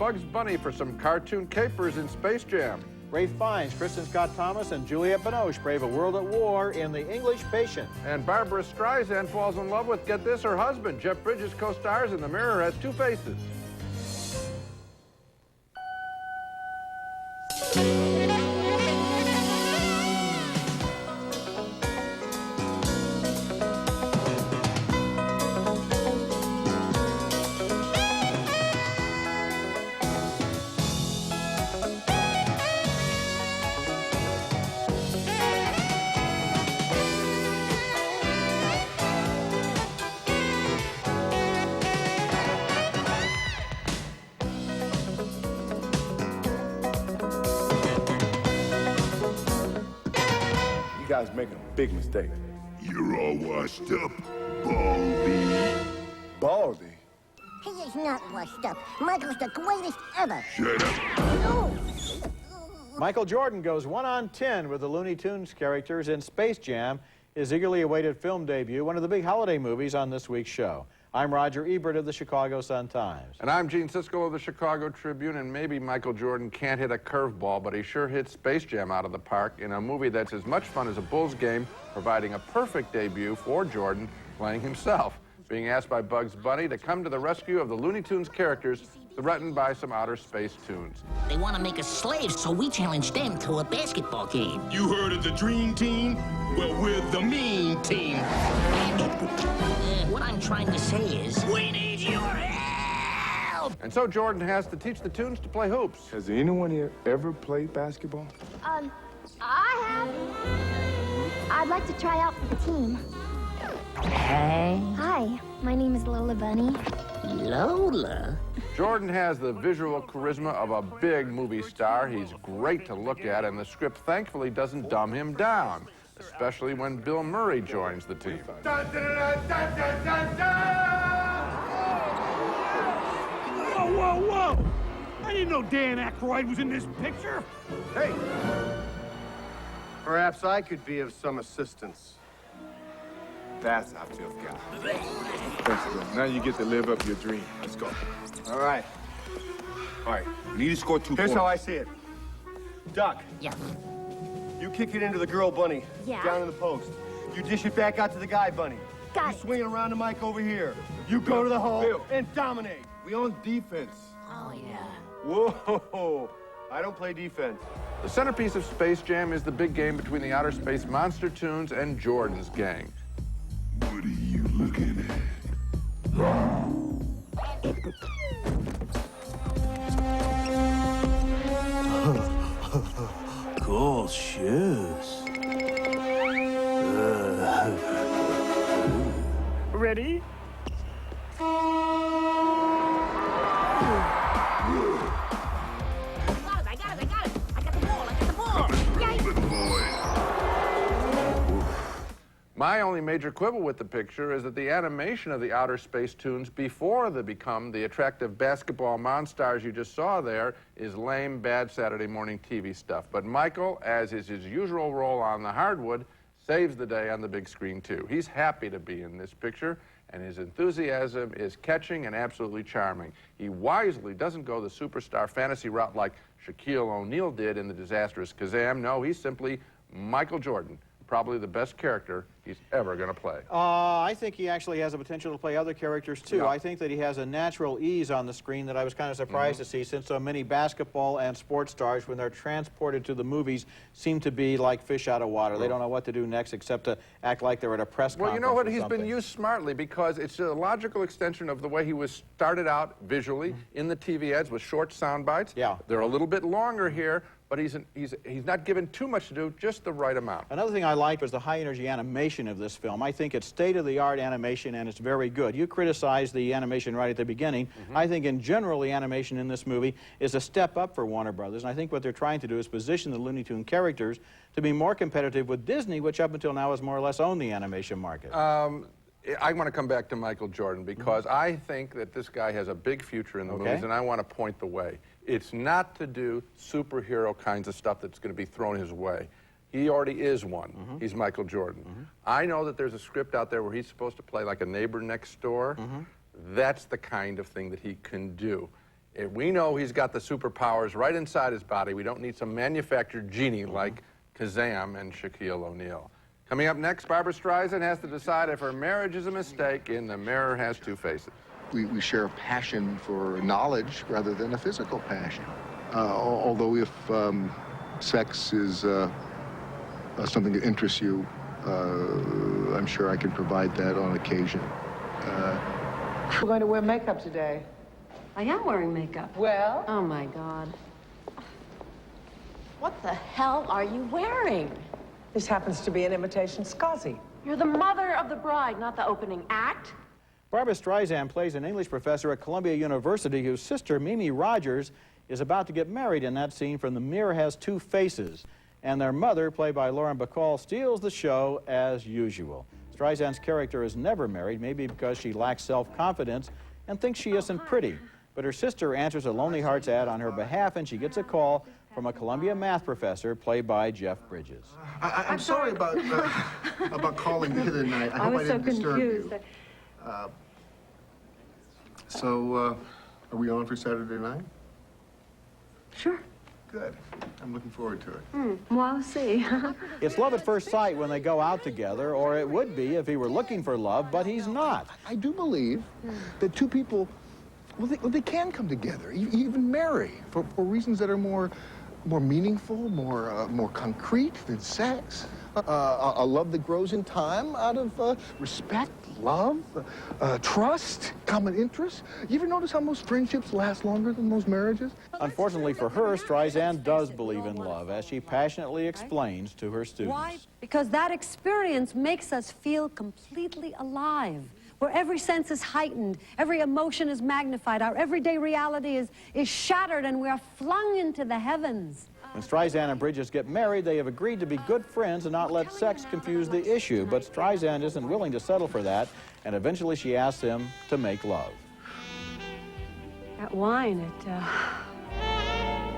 Bugs Bunny for some cartoon capers in Space Jam. Ralph Fiennes, Kristen Scott Thomas, and Juliette Binoche brave a world at war in The English Patient. And Barbara Streisand falls in love with, get this, her husband. Jeff Bridges co-stars in The Mirror Has Two Faces. You guys making a big mistake. You're all washed up, Baldy. Baldy? He is not washed up. Michael's the greatest ever. Shut up. No. Michael Jordan goes 1 on 10 with the Looney Tunes characters in Space Jam, his eagerly awaited film debut, one of the big holiday movies on this week's show. I'm Roger Ebert of the Chicago Sun-Times. And I'm Gene Siskel of the Chicago Tribune, and maybe Michael Jordan can't hit a curveball, but he sure hit Space Jam out of the park in a movie that's as much fun as a Bulls game, providing a perfect debut for Jordan playing himself, being asked by Bugs Bunny to come to the rescue of the Looney Tunes characters threatened by some outer space tunes. They want to make us slaves, so we challenge them to a basketball game. You heard of the Dream Team? Well, we're the Mean Team. What I'm trying to say is, we need your help! And so Jordan has to teach the tunes to play hoops. Has anyone here ever played basketball? I have. I'd like to try out for the team. Hey? Hi, my name is Lola Bunny. Lola? Jordan has the visual charisma of a big movie star. He's great to look at, and the script thankfully doesn't dumb him down, especially when Bill Murray joins the team. Whoa, whoa, whoa! I didn't know Dan Aykroyd was in this picture. Hey, perhaps I could be of some assistance. That's our fifth guy. Let's go. Now you get to live up your dream. Let's go. All right, We need to score 2 here's points. how I see it. Duck, Yeah. you kick it into the girl bunny. Yeah. Down in the post. You dish it back out to the guy bunny. Got You it. swing it around the mic over here. You go to the hole Bill. and dominate. We on defense. Oh, yeah. Whoa, I don't play defense. The centerpiece of Space Jam is the big game between the outer space monster tunes and Jordan's gang. What are you looking at? Cool shoes. Ready? I got it! I got the ball! Good boy. My only major quibble with the picture is that the animation of the outer space tunes before they become the attractive basketball monsters you just saw there is lame, bad Saturday morning TV stuff. But Michael, as is his usual role on the hardwood, saves the day on the big screen too. He's happy to be in this picture, and his enthusiasm is catching and absolutely charming. He wisely doesn't go the superstar fantasy route like Shaquille O'Neal did in the disastrous Kazam. No, he's simply Michael Jordan, probably the best character he's ever going to play. I think he actually has the potential to play other characters, too. Yeah. I think that he has a natural ease on the screen that I was kind of surprised to see, since so many basketball and sports stars, when they're transported to the movies, seem to be like fish out of water. They don't know what to do next except to act like they're at a press Well, conference. you know what? or He's something. been used smartly because it's a logical extension of the way he was started out visually in the TV ads with short sound bites. Yeah. They're a little bit longer here, but he's not given too much to do, just the right amount. Another thing I liked was the high-energy animation of this film. I think it's state-of-the-art animation, and it's very good. You criticized the animation right at the beginning. I think, in general, the animation in this movie is a step up for Warner Brothers, and I think what they're trying to do is position the Looney Tune characters to be more competitive with Disney, which up until now has more or less owned the animation market. I want to come back to Michael Jordan because I think that this guy has a big future in the movies, and I want to point the way. It's not to do superhero kinds of stuff that's going to be thrown his way. He already is one. He's Michael Jordan. I know that there's a script out there where he's supposed to play like a neighbor next door. That's the kind of thing that he can do. We know he's got the superpowers right inside his body. We don't need some manufactured genie like Kazam and Shaquille O'Neal. Coming up next, Barbra Streisand has to decide if her marriage is a mistake in The Mirror Has Two Faces. We share a passion for knowledge rather than a physical passion. Although if sex is something that interests you, I'm sure I can provide that on occasion. We're going to wear makeup today. I am wearing makeup. Well? Oh, my God. What the hell are you wearing? This happens to be an imitation Scozzy. You're the mother of the bride, not the opening act. Barbra Streisand plays an English professor at Columbia University whose sister, Mimi Rogers, is about to get married in that scene from The Mirror Has Two Faces. And their mother, played by Lauren Bacall, steals the show as usual. Streisand's character is never married, maybe because she lacks self-confidence and thinks she isn't pretty. But her sister answers a Lonely Hearts ad on her behalf, and she gets a call from a Columbia math professor, played by Jeff Bridges. I'm sorry about calling the other night. I hope I didn't disturb you. So, are we on for Saturday night? Sure. Good. I'm looking forward to it. Well, I'll see. It's love at first sight when they go out together, or it would be if he were looking for love, but he's not. I do believe that two people, well, they can come together, even marry, for reasons that are more meaningful, more concrete than sex. A love that grows in time out of respect, love, trust, common interests. You ever notice how most friendships last longer than most marriages? Unfortunately for her, Streisand does believe in love, as she passionately explains to her students. Why? Because that experience makes us feel completely alive, where every sense is heightened, every emotion is magnified, our everyday reality is shattered, and we are flung into the heavens. When Streisand and Bridges get married, they have agreed to be good friends and not let sex confuse the issue. But Streisand isn't willing to settle for that, and eventually she asks him to make love. That wine, it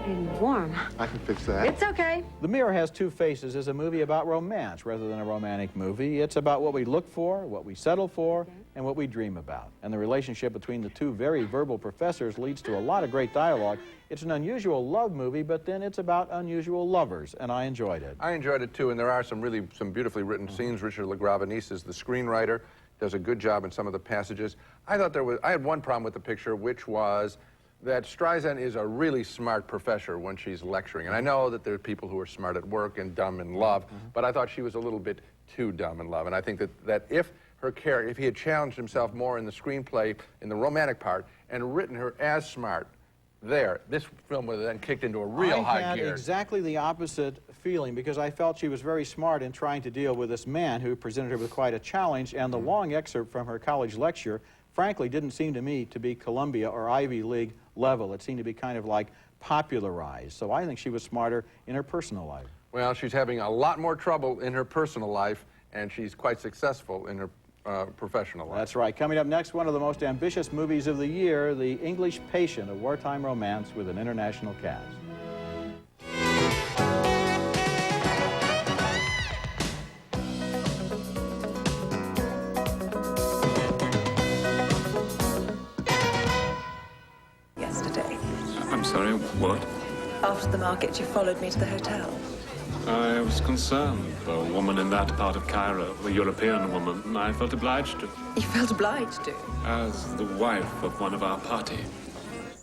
made me warm. I can fix that. It's okay. The Mirror Has Two Faces is a movie about romance rather than a romantic movie. It's about what we look for, what we settle for, and what we dream about. And the relationship between the two very verbal professors leads to a lot of great dialogue. It's an unusual love movie, but then it's about unusual lovers, and I enjoyed it. I enjoyed it too, and there are some beautifully written scenes. Richard LaGravenese is the screenwriter, does a good job in some of the passages. I had one problem with the picture, which was that Streisand is a really smart professor when she's lecturing. And I know that there are people who are smart at work and dumb in love, but I thought she was a little bit too dumb in love. And I think that if he had challenged himself more in the screenplay, in the romantic part, and written her as smart, this film would have then kicked into a real high gear. I had exactly the opposite feeling, because I felt she was very smart in trying to deal with this man who presented her with quite a challenge, and the long excerpt from her college lecture, frankly, didn't seem to me to be Columbia or Ivy League level. It seemed to be kind of like popularized. So I think she was smarter in her personal life. Well, she's having a lot more trouble in her personal life, and she's quite successful in her professional life. That's right. Coming up next, one of the most ambitious movies of the year, The English Patient, a wartime romance with an international cast. Yesterday. I'm sorry, what? After the market, you followed me to the hotel. I was concerned for a woman in that part of Cairo, a European woman. I felt obliged to. You felt obliged to? As the wife of one of our party.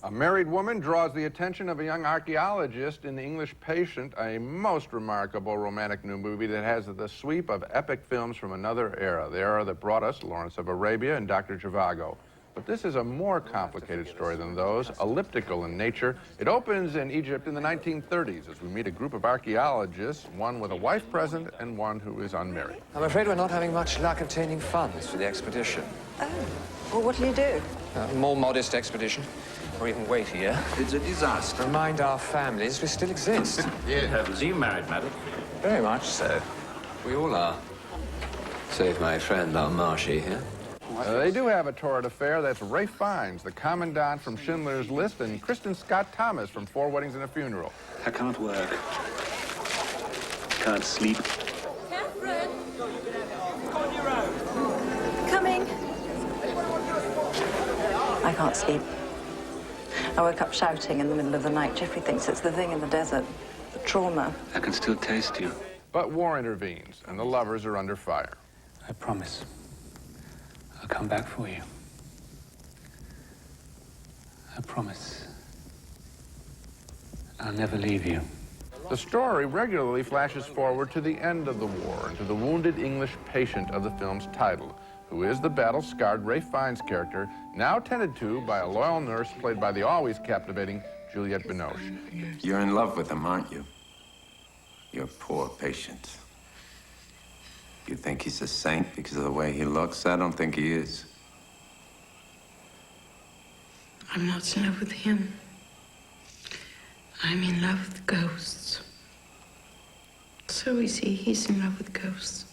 A married woman draws the attention of a young archaeologist in The English Patient, a most remarkable romantic new movie that has the sweep of epic films from another era, the era that brought us Lawrence of Arabia and Dr. Zhivago. But this is a more complicated story than those, elliptical in nature. It opens in Egypt in the 1930s as we meet a group of archaeologists, one with a wife present and one who is unmarried. I'm afraid we're not having much luck obtaining funds for the expedition. Oh, well, what do you do? A more modest expedition, or even wait here. It's a disaster. Remind our families we still exist. Dear heavens, are you married, madam? Very much so. We all are. Save my friend, our Marshy here. They do have a torrid affair. That's Ralph Fiennes, the commandant from Schindler's List, and Kristen Scott Thomas from Four Weddings and a Funeral. I can't work. Can't sleep. Catherine! Coming. I can't sleep. I woke up shouting in the middle of the night. Jeffrey thinks it's the thing in the desert, the trauma. I can still taste you. But war intervenes, and the lovers are under fire. I promise. I'll come back for you. I promise. I'll never leave you. The story regularly flashes forward to the end of the war and to the wounded English patient of the film's title, who is the battle-scarred Ralph Fiennes character, now tended to by a loyal nurse played by the always captivating Juliette Binoche. You're in love with him, aren't you? Your poor patient. You think he's a saint because of the way he looks? I don't think he is. I'm not in love with him. I'm in love with ghosts. So is he. He's in love with ghosts.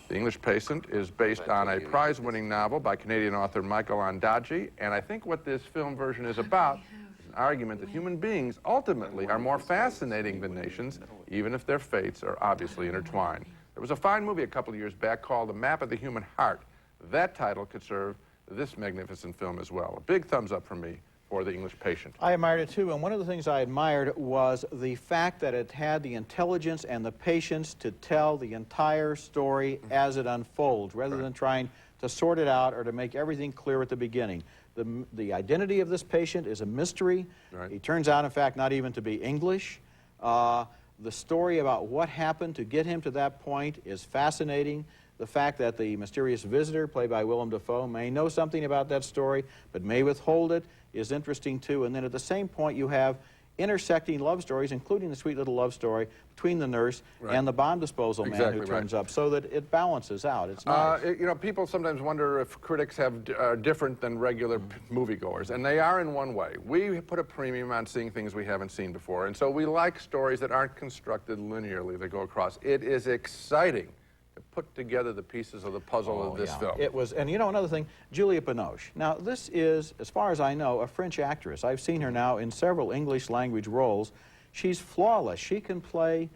The English Patient is based on a prize-winning novel by Canadian author Michael Ondaatje, and I think what this film version is about is an argument that human beings ultimately are more fascinating than nations, even if their fates are obviously intertwined. There was a fine movie a couple of years back called The Map of the Human Heart. That title could serve this magnificent film as well. A big thumbs up from me for The English Patient. I admired it too, and one of the things I admired was the fact that it had the intelligence and the patience to tell the entire story as it unfolds, rather than trying to sort it out or to make everything clear at the beginning. The identity of this patient is a mystery. He turns out, in fact, not even to be English. The story about what happened to get him to that point is fascinating. The fact that the mysterious visitor, played by Willem Dafoe, may know something about that story, but may withhold it, is interesting too. And then at the same point, you have intersecting love stories, including the sweet little love story between the nurse and the bomb disposal man who turns up, so that it balances out. It's nice. You know, people sometimes wonder if critics are different than regular moviegoers, and they are in one way. We put a premium on seeing things we haven't seen before, and so we like stories that aren't constructed linearly, that go across. It is exciting to put together the pieces of the puzzle of this film. It was, and you know another thing, Juliette Binoche. Now this is, as far as I know, a French actress. I've seen her now in several English language roles. She's flawless. She can play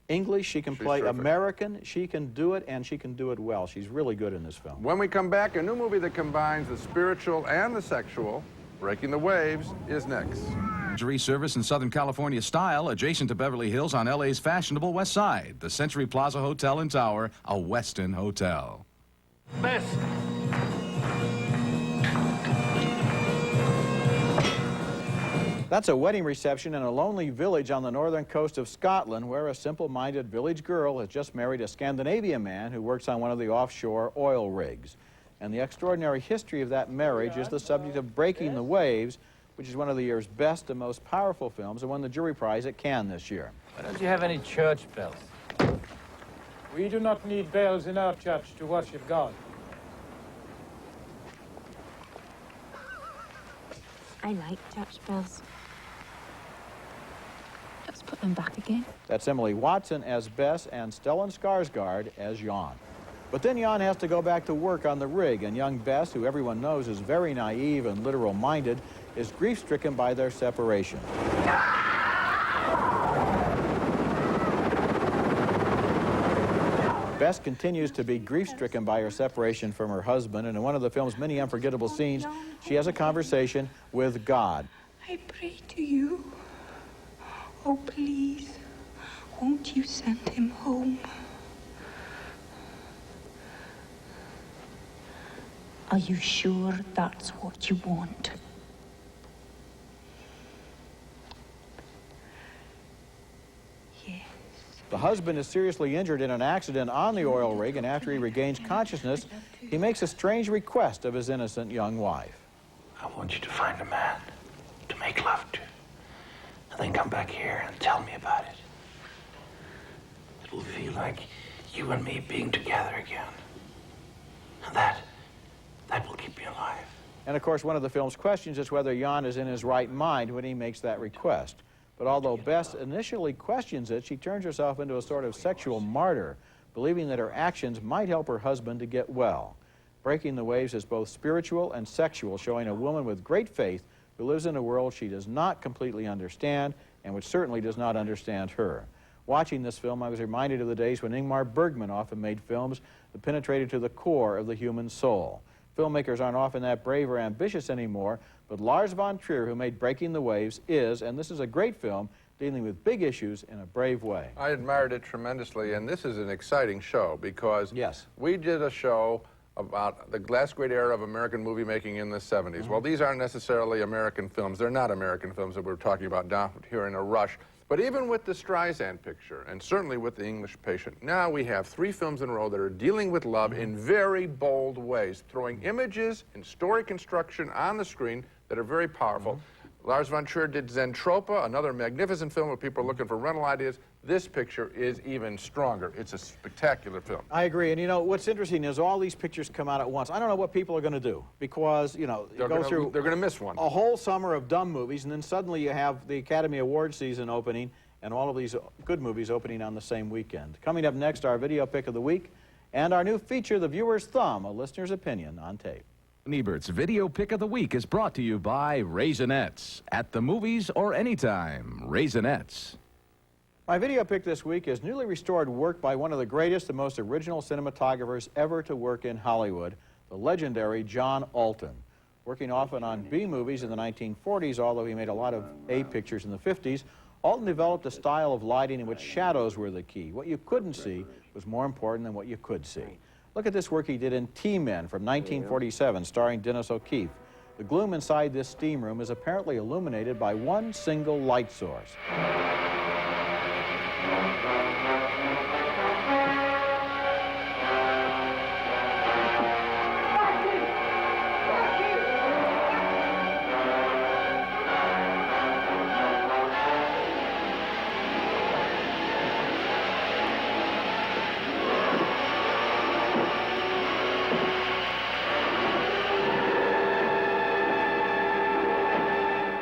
English, she can play American, she can do it, and she can do it well. She's really good in this film. When we come back, a new movie that combines the spiritual and the sexual, Breaking the Waves, is next. Luxury service in Southern California style, adjacent to Beverly Hills on LA's fashionable west side. The Century Plaza Hotel and Tower, a Westin hotel. Bess! That's a wedding reception in a lonely village on the northern coast of Scotland, where a simple-minded village girl has just married a Scandinavian man who works on one of the offshore oil rigs. And the extraordinary history of that marriage is the subject of Breaking the Waves, which is one of the year's best and most powerful films, and won the jury prize at Cannes this year. Why don't you have any church bells? We do not need bells in our church to worship God. I like church bells. Let's put them back again. That's Emily Watson as Bess and Stellan Skarsgård as Jan. But then Jan has to go back to work on the rig, and young Bess, who everyone knows is very naive and literal-minded, is grief-stricken by their separation. Bess continues to be grief-stricken by her separation from her husband, and in one of the film's many unforgettable scenes, she has a conversation with God. I pray to you. Oh, please, won't you send him home? Are you sure that's what you want? The husband is seriously injured in an accident on the oil rig, and after he regains consciousness, he makes a strange request of his innocent young wife. I want you to find a man to make love to, and then come back here and tell me about it. It'll feel like you and me being together again. And that will keep me alive. And of course, one of the film's questions is whether Jan is in his right mind when he makes that request. But although Bess initially questions it, she turns herself into a sort of sexual martyr, believing that her actions might help her husband to get well. Breaking the Waves is both spiritual and sexual, showing a woman with great faith who lives in a world she does not completely understand, and which certainly does not understand her. Watching this film, I was reminded of the days when Ingmar Bergman often made films that penetrated to the core of the human soul. Filmmakers aren't often that brave or ambitious anymore, But Lars von Trier, who made Breaking the Waves, is, and this is a great film, dealing with big issues in a brave way. I admired it tremendously, and this is an exciting show because we did a show about the last great era of American movie making in the 70s. Well, these aren't necessarily American films. They're not American films that we're talking about down here in a rush. But even with the Streisand picture, and certainly with The English Patient, now we have 3 films in a row that are dealing with love in very bold ways, throwing images and story construction on the screen that are very powerful. Lars von Trier did Zentropa, another magnificent film where people are looking for rental ideas. This picture is even stronger. It's a spectacular film. I agree, and you know, what's interesting is all these pictures come out at once. I don't know what people are going to do, because, you know, they're going to miss one. A whole summer of dumb movies, and then suddenly you have the Academy Awards season opening, and all of these good movies opening on the same weekend. Coming up next, our video pick of the week, and our new feature, The Viewer's Thumb, a listener's opinion on tape. Ebert's Video Pick of the Week is brought to you by Raisinets. At the movies or anytime, Raisinets. My video pick this week is newly restored work by one of the greatest and most original cinematographers ever to work in Hollywood, the legendary John Alton. Working often on B movies in the 1940s, although he made a lot of A pictures in the 50s, Alton developed a style of lighting in which shadows were the key. What you couldn't see was more important than what you could see. Look at this work he did in T-Men from 1947, starring Dennis O'Keefe. The gloom inside this steam room is apparently illuminated by one single light source.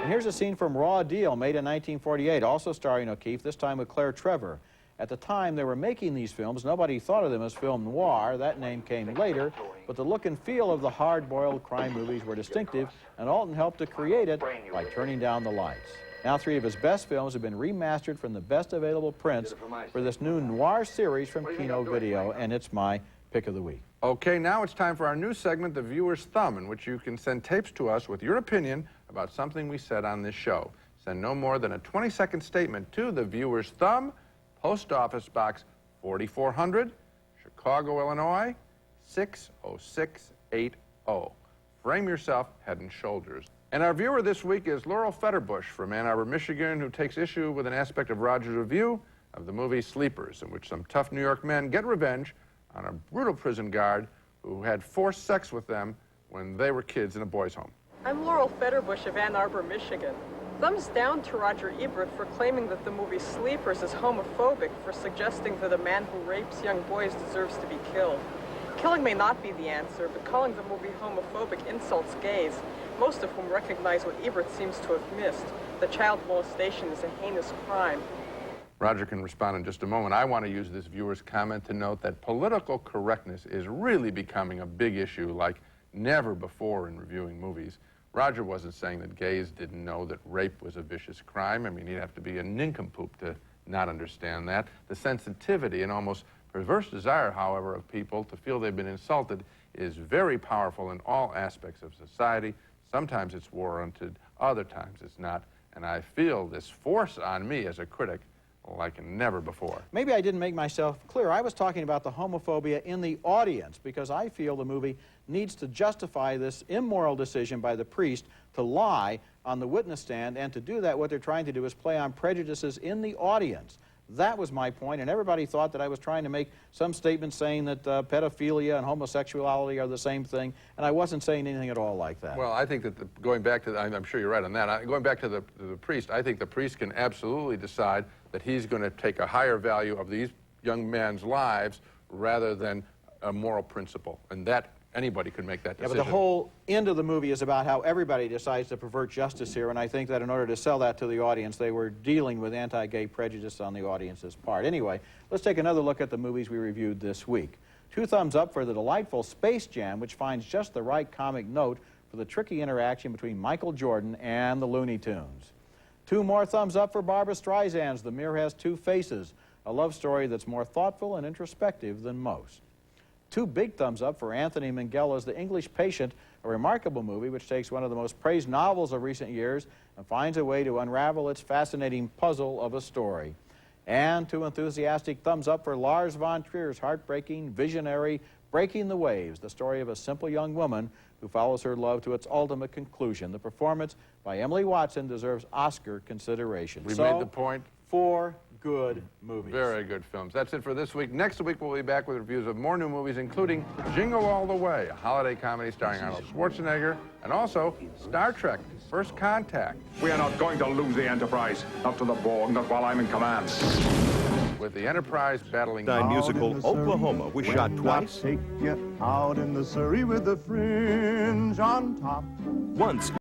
Here's a scene from Raw Deal, made in 1948, also starring O'Keefe, this time with Claire Trevor. At the time they were making these films, nobody thought of them as film noir. That name came later, but the look and feel of the hard-boiled crime movies were distinctive, and Alton helped to create it by turning down the lights. Now 3 of his best films have been remastered from the best available prints for this new noir series from Kino Video, and it's my pick of the week. Okay, now it's time for our new segment, The Viewer's Thumb, in which you can send tapes to us with your opinion about something we said on this show. Send no more than a 20-second statement to The Viewer's Thumb, Post Office Box 4400, Chicago, Illinois, 60680. Frame yourself head and shoulders. And our viewer this week is Laurel Fetterbush from Ann Arbor, Michigan, who takes issue with an aspect of Roger's review of the movie Sleepers, in which some tough New York men get revenge on a brutal prison guard who had forced sex with them when they were kids in a boys' home. I'm Laurel Fetterbush of Ann Arbor, Michigan. Thumbs down to Roger Ebert for claiming that the movie Sleepers is homophobic, for suggesting that a man who rapes young boys deserves to be killed. Killing may not be the answer, but calling the movie homophobic insults gays, most of whom recognize what Ebert seems to have missed, that child molestation is a heinous crime. Roger can respond in just a moment. I want to use this viewer's comment to note that political correctness is really becoming a big issue like never before in reviewing movies. Roger wasn't saying that gays didn't know that rape was a vicious crime. I mean, he'd have to be a nincompoop to not understand that. The sensitivity and almost perverse desire, however, of people to feel they've been insulted is very powerful in all aspects of society. Sometimes it's warranted, other times it's not. And I feel this force on me as a critic like never before. Maybe I didn't make myself clear. I was talking about the homophobia in the audience, because I feel the movie needs to justify this immoral decision by the priest to lie on the witness stand, and to do that, what they're trying to do is play on prejudices in the audience. That was my point, and everybody thought that I was trying to make some statement saying that pedophilia and homosexuality are the same thing, and I wasn't saying anything at all like that. Well, I think that going back to, I'm sure you're right on that, going back to the priest, I think the priest can absolutely decide that he's going to take a higher value of these young men's lives rather than a moral principle, and that anybody could make that decision. Yeah, but the whole end of the movie is about how everybody decides to pervert justice here, and I think that in order to sell that to the audience, they were dealing with anti-gay prejudice on the audience's part. Anyway, let's take another look at the movies we reviewed this week. 2 thumbs up for the delightful Space Jam, which finds just the right comic note for the tricky interaction between Michael Jordan and the Looney Tunes. 2 more thumbs up for Barbra Streisand's The Mirror Has Two Faces, a love story that's more thoughtful and introspective than most. 2 big thumbs up for Anthony Minghella's The English Patient, a remarkable movie which takes one of the most praised novels of recent years and finds a way to unravel its fascinating puzzle of a story. And 2 enthusiastic thumbs up for Lars von Trier's heartbreaking, visionary, Breaking the Waves, the story of a simple young woman who follows her love to its ultimate conclusion. The performance by Emily Watson deserves Oscar consideration. We made the point. 4 good movies. Very good films. That's it for this week. Next week, we'll be back with reviews of more new movies, including Jingle All the Way, a holiday comedy starring Arnold Schwarzenegger, and also Star Trek, First Contact. We are not going to lose the Enterprise. Not to the Borg, not while I'm in command. With the Enterprise battling... musical Oklahoma was shot twice. Take you out in the Surrey with the fringe on top. Once